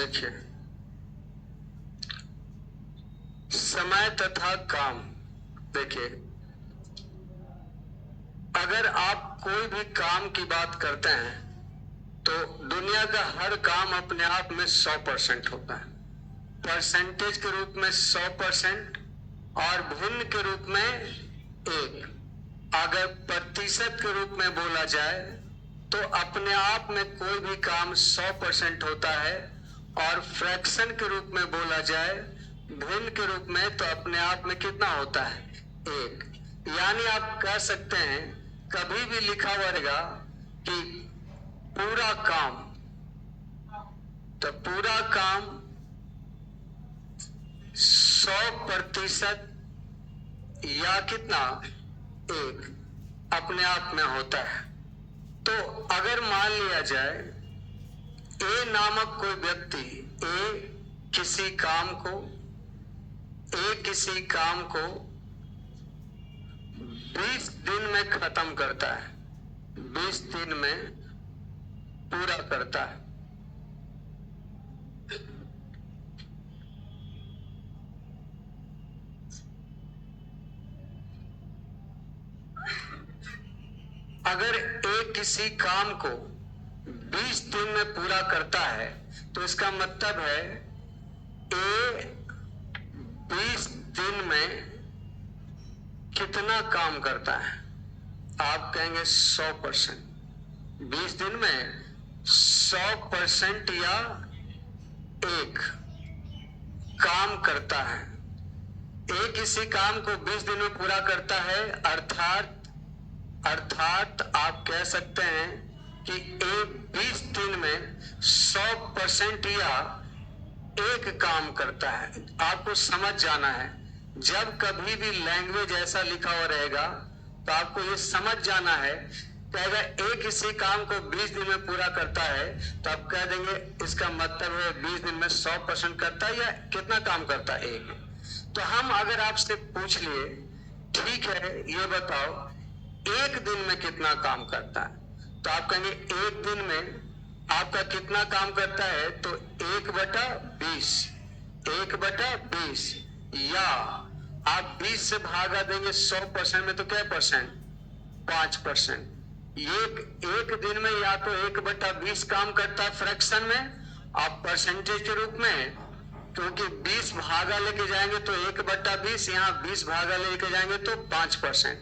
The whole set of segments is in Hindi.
देखिए, समय तथा काम। देखिए, अगर आप कोई भी काम की बात करते हैं तो दुनिया का हर काम अपने आप में 100% होता है। परसेंटेज के रूप में 100% और भिन्न के रूप में 1। अगर प्रतिशत के रूप में बोला जाए तो अपने आप में कोई भी काम 100% होता है, और फ्रैक्शन के रूप में बोला जाए भिन्न के रूप में तो अपने आप में कितना होता है? 1। यानी आप कह सकते हैं, कभी भी लिखा हुआ रहेगा कि पूरा काम, तो पूरा काम 100% या कितना? 1 अपने आप में होता है। तो अगर मान लिया जाए ए नामक कोई व्यक्ति किसी काम को 20 दिन में खत्म करता है, 20 दिन में पूरा करता है। अगर किसी काम को 20 दिन में पूरा करता है तो इसका मतलब है ए 20 दिन में कितना काम करता है? आप कहेंगे 100%। 20 दिन में 100% या 1 काम करता है। किसी काम को 20 दिन में पूरा करता है, अर्थात आप कह सकते हैं कि 20 दिन में 100% या 1 काम करता है। आपको समझ जाना है, जब कभी भी लैंग्वेज ऐसा लिखा हुआ रहेगा तो आपको ये समझ जाना है कि अगर किसी काम को 20 दिन में पूरा करता है तो आप कह देंगे इसका मतलब है 20 दिन में 100% करता है या कितना काम करता है? 1। तो हम अगर आपसे पूछ लिए, ठीक है ये बताओ 1 दिन में कितना काम करता है, तो आप कहेंगे 1 दिन में आपका कितना काम करता है? तो 1/20, 1/20, या आप 20 से भागा देंगे 100% में तो क्या परसेंट? 5%। एक दिन में या तो 1/20 काम करता है फ्रैक्शन में, आप परसेंटेज के रूप में, क्योंकि 20 भागा लेके जाएंगे तो 1/20, यहाँ 20 भागा लेके जाएंगे तो 5%।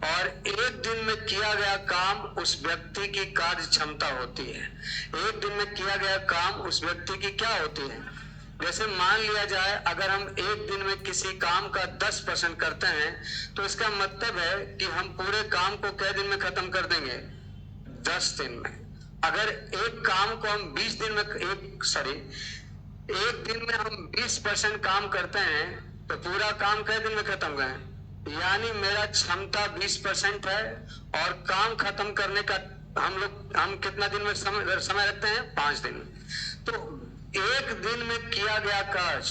और 1 दिन में किया गया काम उस व्यक्ति की कार्य क्षमता होती है। 1 दिन में किया गया काम उस व्यक्ति की क्या होती है? जैसे मान लिया जाए अगर हम 1 दिन में किसी काम का 10% करते हैं तो इसका मतलब है कि हम पूरे काम को कै दिन में खत्म कर देंगे? 10 दिन में। अगर एक काम को हम 20 दिन में 1 दिन में हम 20% काम करते हैं तो पूरा काम कै दिन में खत्म गए? यानी मेरा क्षमता 20% है और काम खत्म करने का हम कितना दिन में समय रखते हैं? 5 दिन। तो 1 दिन में किया गया कार्य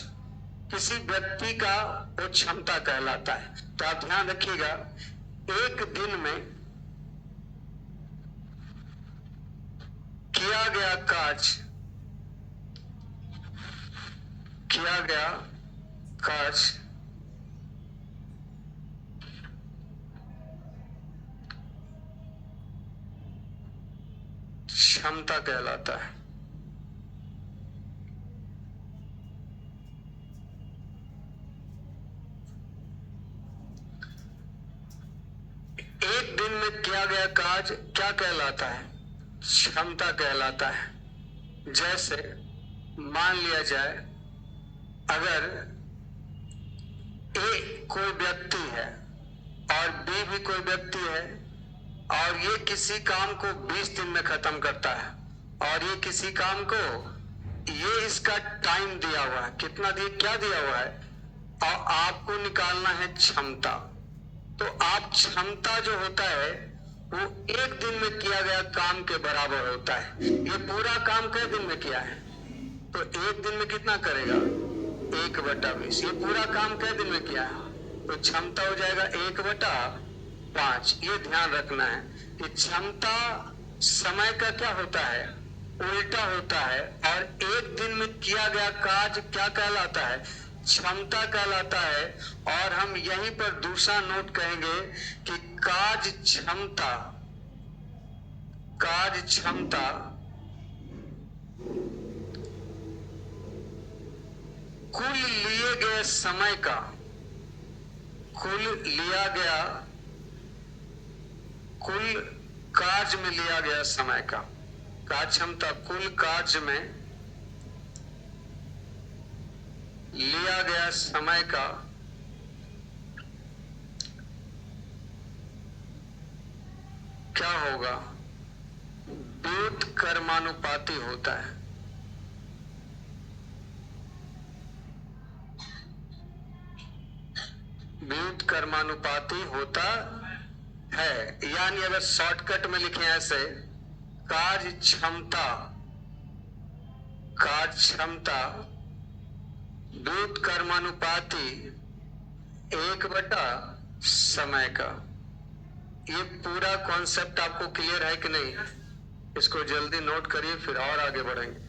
किसी व्यक्ति का वो क्षमता कहलाता है। तो आप ध्यान रखिएगा, 1 दिन में किया गया कार्य क्षमता कहलाता है। एक दिन में किया गया कार्य क्या कहलाता है? क्षमता कहलाता है। जैसे मान लिया जाए अगर ए कोई व्यक्ति है और बी भी कोई व्यक्ति है और ये किसी काम को 20 दिन में खत्म करता है, और ये किसी काम को, ये इसका टाइम दिया हुआ है, कितना क्या दिया हुआ है, और आपको निकालना है क्षमता। तो आप क्षमता जो होता है वो 1 दिन में किया गया काम के बराबर होता है। ये पूरा काम कै दिन में किया है? तो 1 दिन में कितना करेगा? 1/20। ये पूरा काम कै दिन में किया है? तो क्षमता हो जाएगा 1/5। ये ध्यान रखना है कि क्षमता समय का क्या होता है? उल्टा होता है, और एक दिन में किया गया कार्य क्या कहलाता है? क्षमता कहलाता है। और हम यहीं पर दूसरा नोट कहेंगे कि कार्य क्षमता, कार्य क्षमता कुल लिए गए समय का, कुल लिया गया, कुल कार्य में लिया गया समय का, कार्य क्षमता कुल कार्य में लिया गया समय का क्या होगा? व्युत्क्रमानुपाती होता है। व्युत्क्रमानुपाती होता है। यानी अगर शॉर्टकट में लिखें ऐसे, कार्य क्षमता, कार्य क्षमता व्युत्क्रमानुपाती 1/समय का। ये पूरा कॉन्सेप्ट आपको क्लियर है कि नहीं? इसको जल्दी नोट करिए, फिर और आगे बढ़ेंगे।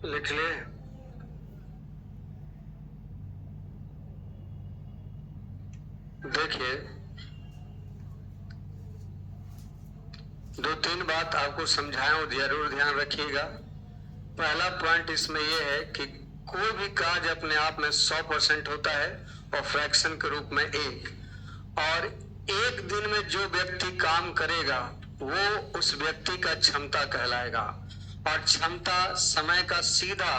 लिख ले। देखिए, 2-3 बात आपको समझाया हूं, जरूर ध्यान रखिएगा। पहला पॉइंट इसमें यह है कि कोई भी कार्य अपने आप में 100% होता है और फ्रैक्शन के रूप में 1, और एक दिन में जो व्यक्ति काम करेगा वो उस व्यक्ति का क्षमता कहलाएगा, और क्षमता समय का सीधा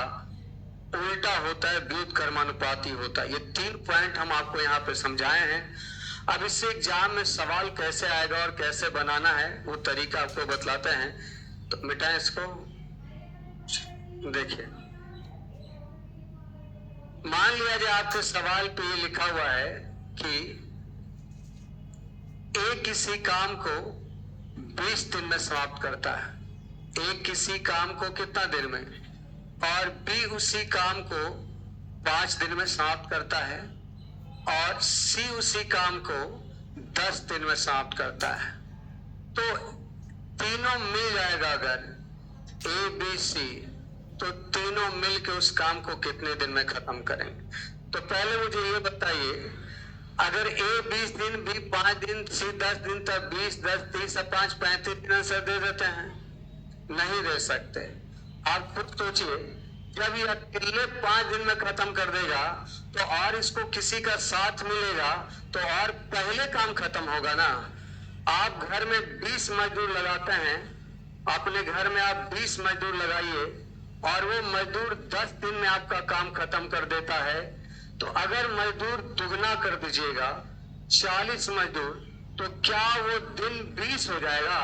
उल्टा होता है, व्युत्क्रमानुपाती होता है। ये 3 पॉइंट हम आपको यहाँ पे समझाए हैं। अब इससे एग्जाम में सवाल कैसे आएगा और कैसे बनाना है वो तरीका आपको बतलाते हैं। तो मिटाएं इसको। देखिए, मान लिया जाए आपके सवाल पे ये लिखा हुआ है कि ए किसी काम को 20 दिन में समाप्त करता है। ए किसी काम को कितना दिन में, और बी उसी काम को 5 दिन में समाप्त करता है, और सी उसी काम को 10 दिन में समाप्त करता है। तो तीनों मिल जाएगा अगर ए बी सी, तो तीनों मिलकर उस काम को कितने दिन में खत्म करेंगे? तो पहले मुझे ये बताइए, अगर ए 20 दिन, बी 5 दिन, सी 10 दिन, तब 20, 10, 30, 5, 35 दिन आंसर दे देते हैं? नहीं दे सकते। आप खुद सोचिए, जब ये अकेले 5 दिन में खत्म कर देगा तो और इसको किसी का साथ मिलेगा तो और पहले काम खत्म होगा ना। आप घर में 20 मजदूर लगाते हैं, अपने घर में आप 20 मजदूर लगाइए और वो मजदूर 10 दिन में आपका काम खत्म कर देता है। तो अगर मजदूर दुगना कर दीजिएगा, 40 मजदूर, तो क्या वो दिन 20 हो जाएगा?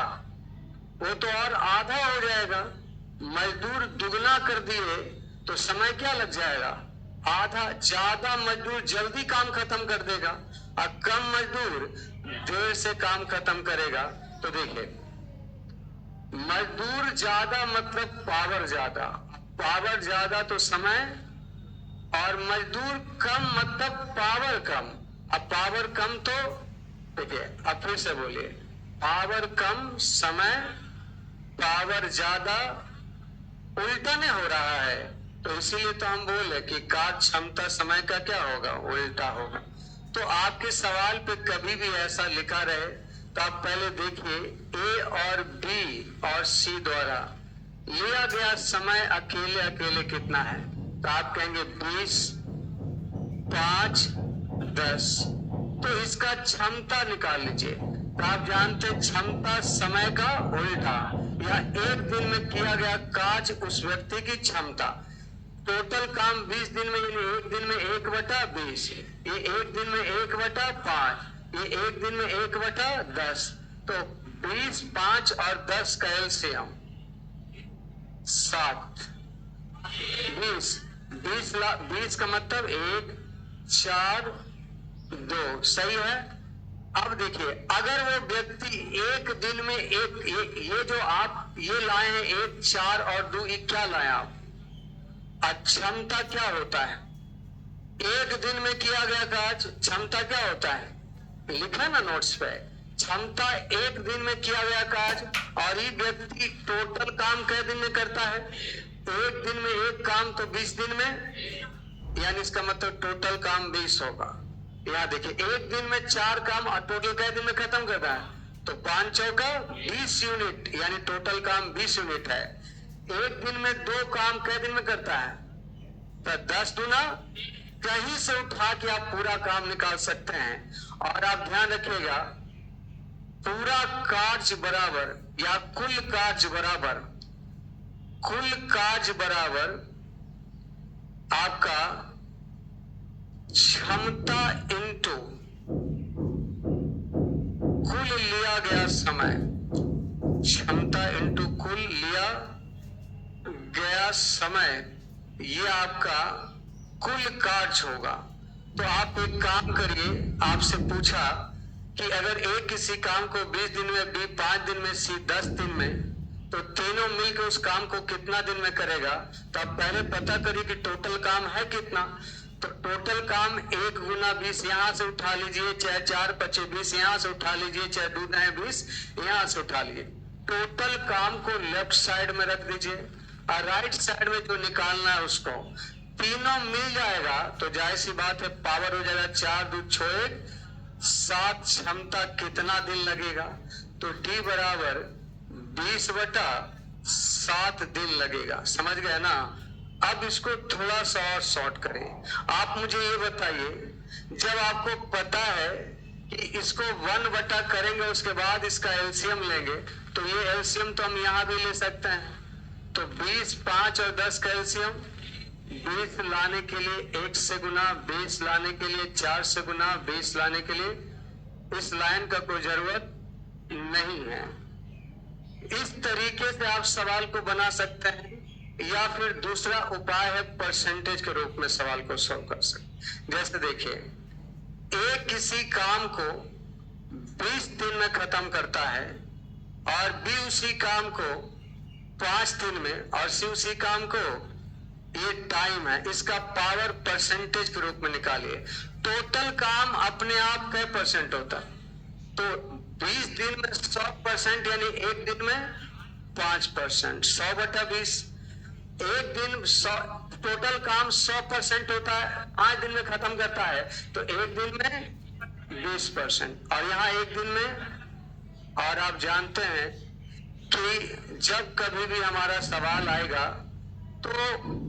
वो तो और आधा हो जाएगा। मजदूर दुगना कर दिए तो समय क्या लग जाएगा? आधा। ज्यादा मजदूर जल्दी काम खत्म कर देगा और कम मजदूर देर से काम खत्म करेगा। तो देखिए, मजदूर ज्यादा मतलब पावर ज्यादा, पावर ज्यादा तो समय, और मजदूर कम मतलब पावर कम। अब पावर कम तो देखिए, अब फिर से बोलिए, पावर कम समय, पावर ज्यादा, उल्टा नहीं हो रहा है। तो इसीलिए तो हम बोले कि कार्य क्षमता समय का क्या होगा? उल्टा होगा। तो आपके सवाल पे कभी भी ऐसा लिखा रहे तो आप पहले देखिए, ए और बी और सी द्वारा लिया गया समय अकेले अकेले कितना है? तो आप कहेंगे 20, 5, 10। तो इसका क्षमता निकाल लीजिए। तो आप जानते हैं क्षमता समय का उल्टा, या एक दिन में किया गया कार्य उस व्यक्ति की क्षमता। टोटल काम 20 दिन में, यानी एक दिन में 1/20, ये एक दिन में 1/5, ये एक दिन में 1/10। तो 20, 5 और 10 का एलसीएम 7। 20 का मतलब 1, 4, 2, सही है। अब देखिए, अगर वो व्यक्ति एक दिन में ये जो आप ये लाए हैं 1, 4 और 2, ये क्या लाए आप? क्षमता क्या होता है? एक दिन में किया गया कार्य क्षमता क्या होता है? लिखा ना नोट्स पे, क्षमता एक दिन में किया गया कार्य। और ये व्यक्ति टोटल काम कै दिन में करता है? एक दिन में एक काम, तो 20 दिन में, यानी इसका मतलब टोटल काम 20 होगा। यहाँ देखिए, एक दिन में 4 काम और टोटल कै दिन में खत्म करता है? तो 5 चौका 20 यूनिट, यानी टोटल काम 20 यूनिट है। एक दिन में 2 काम कै दिन में करता है? तो 10 दूना, कहीं से उठा के आप पूरा काम निकाल सकते हैं। और आप ध्यान रखिएगा, पूरा कार्य बराबर या कुल कार्य बराबर आपका क्षमता इंटू कुल लिया गया समय। क्षमता इंटू कुल लिया गया समय, ये आपका कुल कार्य होगा। तो आप एक काम करिए, आपसे पूछा कि अगर एक किसी काम को 20 दिन में, बी 5 दिन में, सी 10 दिन में, तो तीनों मिलकर उस काम को कितना दिन में करेगा? तो आप पहले पता करिए कि टोटल काम है कितना। तो टोटल काम 1 गुना 20 यहां से उठा लीजिए, चाहे 4 5 20 यहां से उठा लीजिए, चाहे 2 9 20 यहां से उठा लीजिए। टोटल काम को लेफ्ट साइड में रख दीजिए और राइट साइड में जो निकालना है उसको तीनों मिल जाएगा। तो जाहिर सी बात है, पावर हो जाएगा 4 2 6 1 7। क्षमता कितना दिन लगेगा? तो डी बराबर 20/7 दिन लगेगा। समझ गए ना? अब इसको थोड़ा सा और शॉर्ट करें। आप मुझे ये बताइए, जब आपको पता है कि इसको 1 करेंगे, उसके बाद इसका एलसीएम लेंगे, तो ये एलसीएम तो हम यहां भी ले सकते हैं। तो 20, 5 और 10 का एलसीएम 20 लाने के लिए 1 से गुना, 20 लाने के लिए 4 से गुना, 20 लाने के लिए इस लाइन का कोई जरूरत नहीं है। इस तरीके से आप सवाल को बना सकते हैं, या फिर दूसरा उपाय है परसेंटेज के रूप में सवाल को सॉल्व कर सकते। जैसे देखिए, ए किसी काम को 20 दिन में खत्म करता है और बी उसी काम को 5 दिन में, और सी उसी काम को, ये टाइम है, इसका पावर परसेंटेज के रूप में निकालिए। टोटल काम अपने आप कै परसेंट होता है? तो 20 दिन में 100%, यानी एक दिन में 5%, 100/20। एक दिन 100, टोटल काम 100% होता है, 5 दिन में खत्म करता है, तो एक दिन में 20%, और यहाँ एक दिन में। और आप जानते हैं कि जब कभी भी हमारा सवाल आएगा तो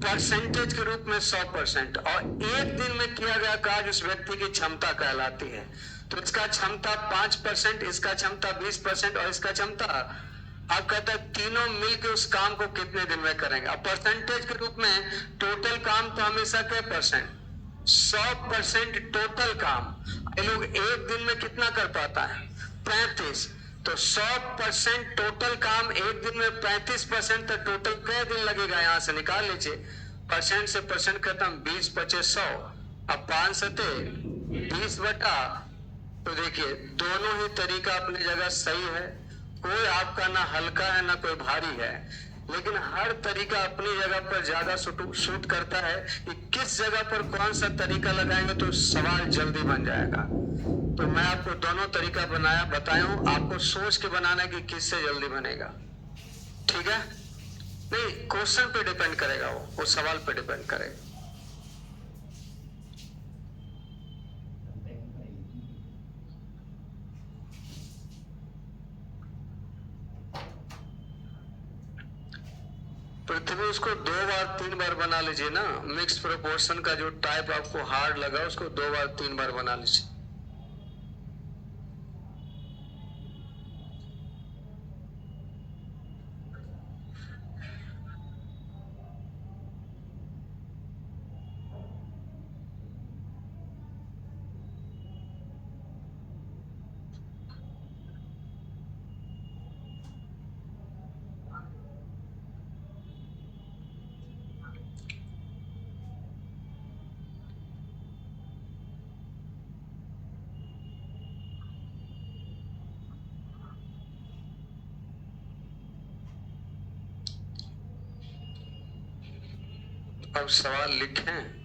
परसेंटेज के रूप में 100%, और एक दिन में किया गया कार्य उस व्यक्ति की क्षमता कहलाती है। तो इसका क्षमता 5%, इसका क्षमता 20% और इसका क्षमता, आप कहते हैं तीनों मिलकर उस काम को कितने दिन में करेंगे। अब परसेंटेज के रूप में टोटल काम तो हमेशा क्या परसेंट? 100% टोटल काम। ये लोग एक दिन में कितना कर पाता है? 35। तो 100% टोटल काम एक दिन में 35%, तो टोटल कितने दिन लगेगा? यहां से निकाल लीजिए। परसेंट से परसेंट खत्म, 20 25 100। अब 5 7 20/, तो देखिए दोनों ही तरीका अपनी जगह सही है। कोई आपका ना हल्का है ना कोई भारी है, लेकिन हर तरीका अपनी जगह पर ज्यादा सूट करता है कि किस जगह पर कौन सा तरीका लगाएंगे तो सवाल जल्दी बन जाएगा। तो मैं आपको दोनों तरीका बताया हूं, आपको सोच के बनाना है कि किससे जल्दी बनेगा। ठीक है? नहीं, क्वेश्चन पे डिपेंड करेगा, वो सवाल पे डिपेंड करेगा। पृथ्वी उसको 2 बार 3 बार बना लीजिए ना। मिक्स प्रोपोर्शन का जो टाइप आपको हार्ड लगा उसको 2 बार 3 बार बना लीजिए। अब सवाल लिखें।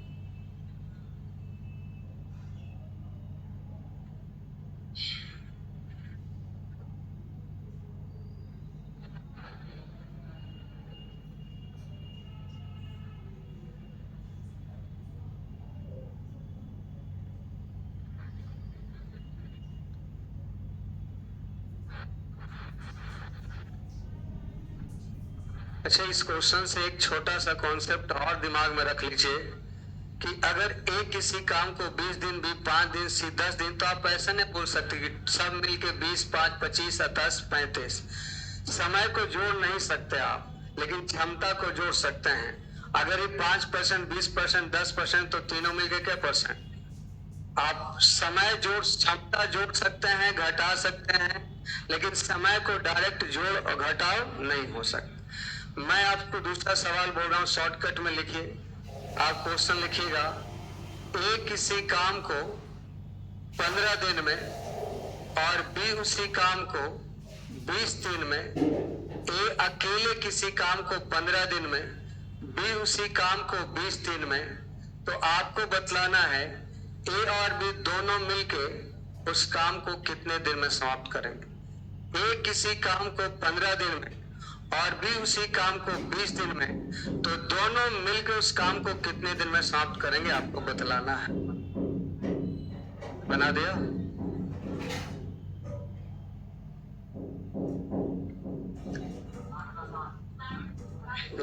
अच्छा, इस क्वेश्चन से एक छोटा सा कॉन्सेप्ट और दिमाग में रख लीजिए कि अगर एक किसी काम को 20 दिन भी 5 दिन से 10 दिन, तो आप ऐसा नहीं बोल सकते कि सब मिलके 20, 5, 25, 10, 35। समय को जोड़ नहीं सकते आप, लेकिन क्षमता को जोड़ सकते हैं। अगर ये 5%, 20%, 10%, तो तीनों मिलके क्या परसेंट? आप समय जोड़, क्षमता जोड़ सकते हैं, घटा सकते हैं, लेकिन समय को डायरेक्ट जोड़ और घटाओ नहीं हो सकता। मैं आपको दूसरा सवाल बोल रहा हूं, शॉर्टकट में लिखिए। आप क्वेश्चन लिखिएगा, ए किसी काम को 15 दिन में और बी उसी काम को 20 दिन में, ए अकेले किसी काम को 15 दिन में, बी उसी काम को 20 दिन में, तो आपको बतलाना है ए और बी दोनों मिलके उस काम को कितने दिन में समाप्त करेंगे। ए किसी काम को 15 दिन में और बी उसी काम को 20 दिन में, तो दोनों मिलकर उस काम को कितने दिन में समाप्त करेंगे, आपको बतलाना है। बना दिया?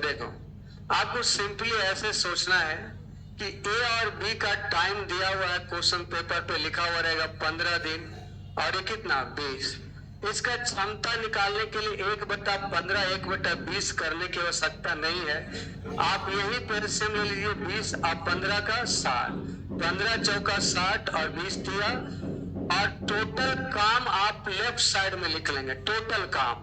देखो, आपको सिंपली ऐसे सोचना है कि ए और बी का टाइम दिया हुआ है, क्वेश्चन पेपर पे लिखा हुआ रहेगा 15 दिन, और ये कितना 20। इसका क्षमता निकालने के लिए 1/15, 1/20 करने की आवश्यकता नहीं है। आप यही पर से ले लीजिए 20 और 15 का 60, 15 चौका 60 और 20 दिया, और टोटल काम आप लेफ्ट साइड में लिख लेंगे। टोटल काम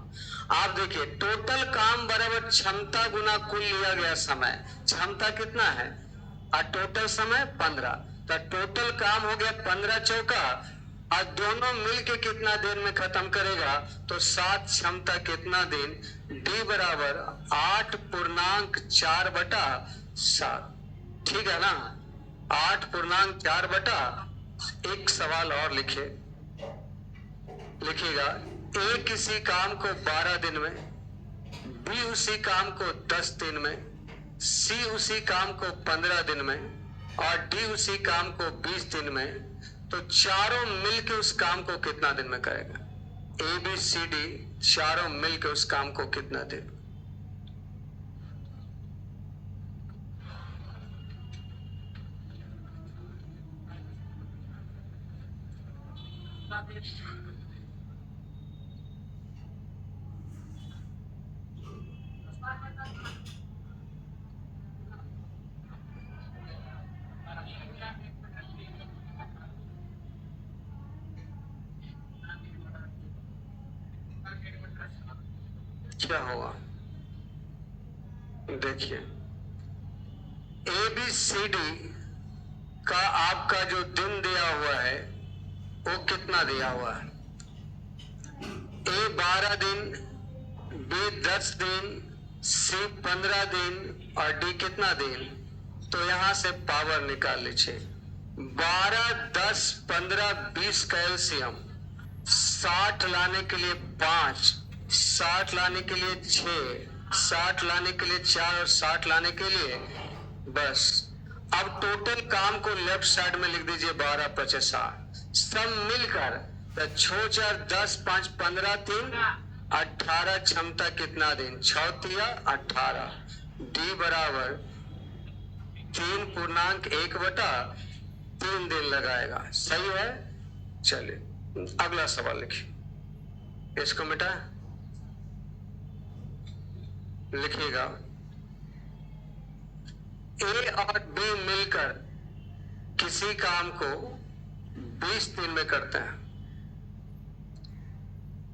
आप देखिए, टोटल काम बराबर क्षमता गुना कुल लिया गया समय। क्षमता कितना है और टोटल समय 15, तो टोटल काम हो गया 15 चौका, और दोनों मिलके कितना दिन में खत्म करेगा, तो 7 क्षमता कितना दिन, डी बराबर 8.4/7। ठीक है ना, 8.4/। एक सवाल और लिखिएगा, ए किसी काम को 12 दिन में, बी उसी काम को 10 दिन में, सी उसी काम को 15 दिन में, और डी उसी काम को 20 दिन में, तो चारों मिलके उस काम को कितना दिन में करेगा। ए बी सी डी चारों मिलके उस काम को कितना दिन। क्या होगा, देखिए, ए बी सी डी का आपका जो दिन दिया हुआ है वो कितना दिया हुआ है। ए 12 दिन, बी 10 दिन, सी 15 दिन, और डी कितना दिन। तो यहां से पावर निकाल लीजिए, 12, 10, 15, 20 कैल्शियम, 60 लाने के लिए 5, 60 लाने के लिए 6, 60 लाने के लिए 4, और 60 लाने के लिए बस। अब टोटल काम को लेफ्ट साइड में लिख दीजिए, 12, 25, 60 सब मिलकर, तो 6, 4, 10, 5, 15, 3, 18 क्षमता कितना दिन, 6×3 = 18। डी बराबर 3.1/3 दिन लगाएगा। सही है। चलिए अगला सवाल लिखिए, इसको मिटा लिखिएगा, ए और बी मिलकर किसी काम को 20 दिन में करते हैं,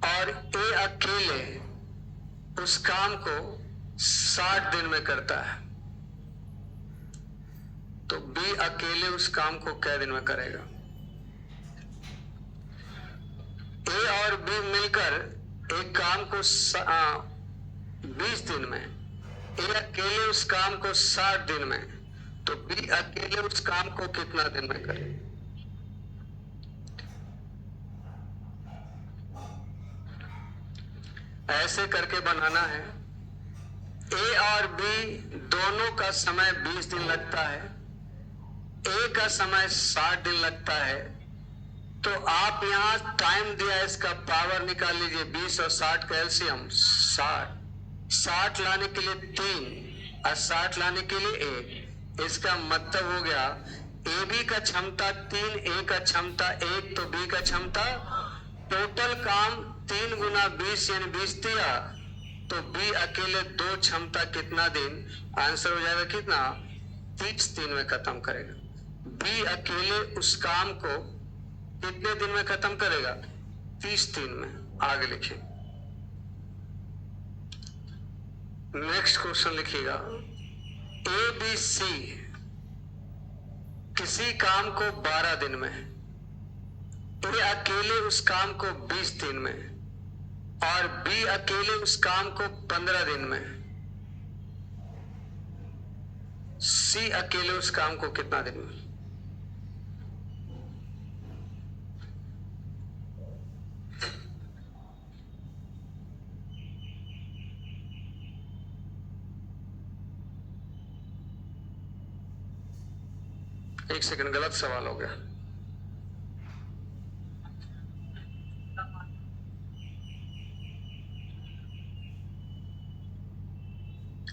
और ए अकेले उस काम को 60 दिन में करता है, तो बी अकेले उस काम को कै दिन में करेगा। ए और बी मिलकर एक काम को 20 दिन में, ए अकेले उस काम को 60 दिन में, तो बी अकेले उस काम को कितना दिन में करे? ऐसे करके बनाना है। ए और बी दोनों का समय 20 दिन लगता है, ए का समय 60 दिन लगता है। तो आप यहां टाइम दिया है, इसका पावर निकाल लीजिए। 20 और 60 का एलसीएम 60 लाने के लिए 3 और 60 लाने के लिए 1। इसका मतलब हो गया ए बी का क्षमता 3, ए का क्षमता 1, तो बी का क्षमता। टोटल काम 3 गुना 20 यानी 20 दिया, तो बी अकेले 2 क्षमता कितना दिन? आंसर हो जाएगा कितना? 30 दिन में खत्म करेगा। बी अकेले उस काम को कितने दिन में खत्म करेगा? 30 दिन में। आगे लिखिए, नेक्स्ट क्वेश्चन लिखिएगा। ए बी सी किसी काम को 12 दिन में, ए अकेले उस काम को 20 दिन में, और बी अकेले उस काम को 15 दिन में। सी अकेले उस काम को कितना दिन में? एक सेकंड, गलत सवाल हो गया।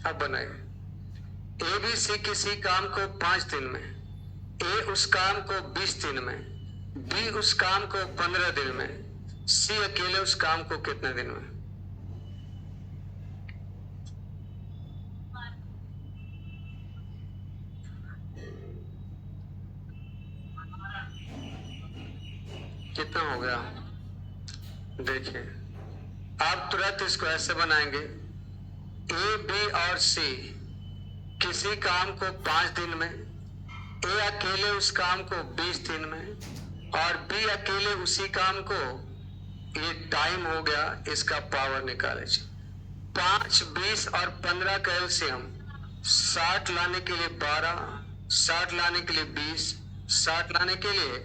अब बनाइए। ए बी सी किसी काम को 5 दिन में, ए उस काम को 20 दिन में, बी उस काम को 15 दिन में, सी अकेले उस काम को कितने दिन में? कितना हो गया? देखिए, आप तुरंत इसको ऐसे बनाएंगे। ए बी और सी किसी काम को 5 दिन में, ए अकेले उस काम को 20 दिन में, और बी अकेले उसी काम को, ये टाइम हो गया, इसका पावर निकाले। 5, 20 और 15 का एलसीएम 60 लाने के लिए 12, 60 लाने के लिए 20, 60 लाने के लिए।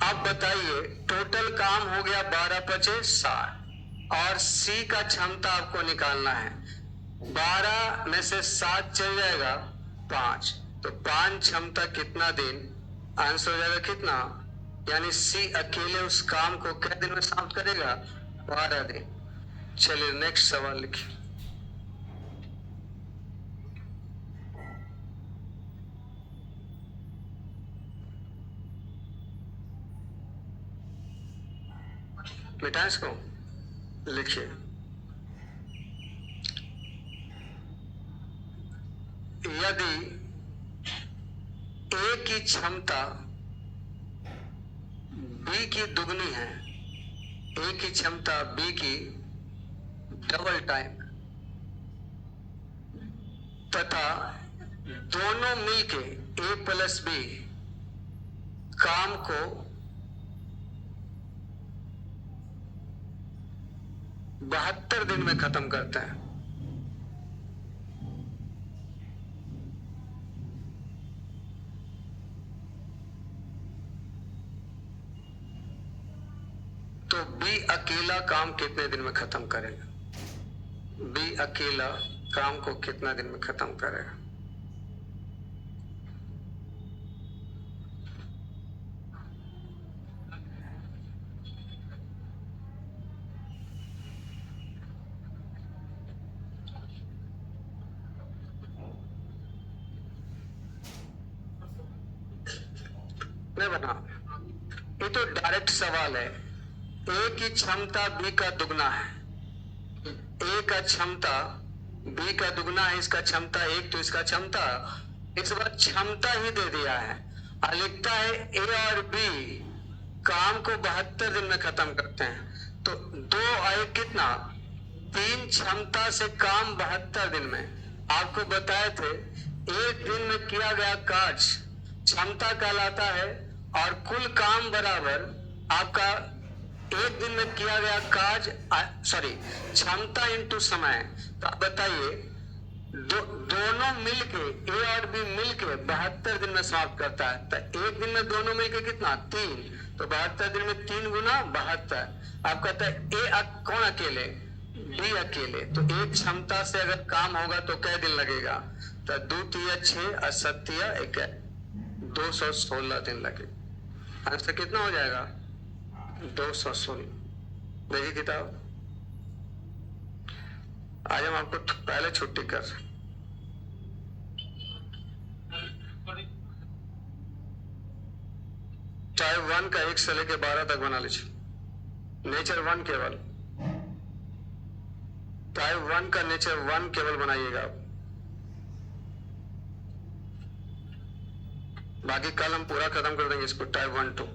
अब बताइए, टोटल काम हो गया 12 पचे 60, और सी का क्षमता आपको निकालना है। 12 में से 7 चल जाएगा 5, तो 5 क्षमता कितना दिन? आंसर हो जाएगा कितना? यानी सी अकेले उस काम को कितने दिन में समाप्त करेगा? 12 दिन। चलिए नेक्स्ट सवाल लिखिए। मिटाएं इसको, लिखिए। यदि ए की क्षमता बी की दुगनी है, ए की क्षमता बी की डबल टाइम, तथा दोनों मिलके ए प्लस बी काम को 72 दिन में खत्म करते हैं, तो बी अकेला काम कितने दिन में खत्म करेगा? बी अकेला काम को कितना दिन में खत्म करेगा? नहीं बना, ये तो डायरेक्ट सवाल है। ए की क्षमता बी का दुगना है, ए का क्षमता बी का दुगना है, इसका क्षमता 1, तो इसका क्षमता, इस बार क्षमता ही दे दिया है और लिखता है ए और बी काम को 72 दिन में खत्म करते हैं। तो 2 और 1 कितना? 3 क्षमता से काम 72 दिन में। आपको बताए थे 1 दिन में किया गया कार्य क्षमता कहलाता है, और कुल काम बराबर आपका 1 दिन में किया गया कार्य, क्षमता इंटू समय। तो आप बताइए दोनों मिलके ए और बी मिलके 72 दिन में समाप्त करता है। तो एक दिन में दोनों मिलके कितना 3, तो 72 दिन में 3 गुना 72। आप कहते हैं ए कौन अकेले, बी अकेले, तो एक क्षमता से अगर काम होगा तो कै दिन लगेगा, तो 2 तिया 6 और 7 तिया 21, 216 दिन लगे। आंसर कितना हो जाएगा 216। देखिए किताब। आज हम आपको पहले छुट्टी कर, टाइप 1 का 1 से लेके 12 तक बना लीजिए। नेचर 1 केवल, टाइप 1 का नेचर 1 केवल बनाइएगा आप, बाकी कल हम पूरा खत्म कर देंगे इसको टाइप 1 2।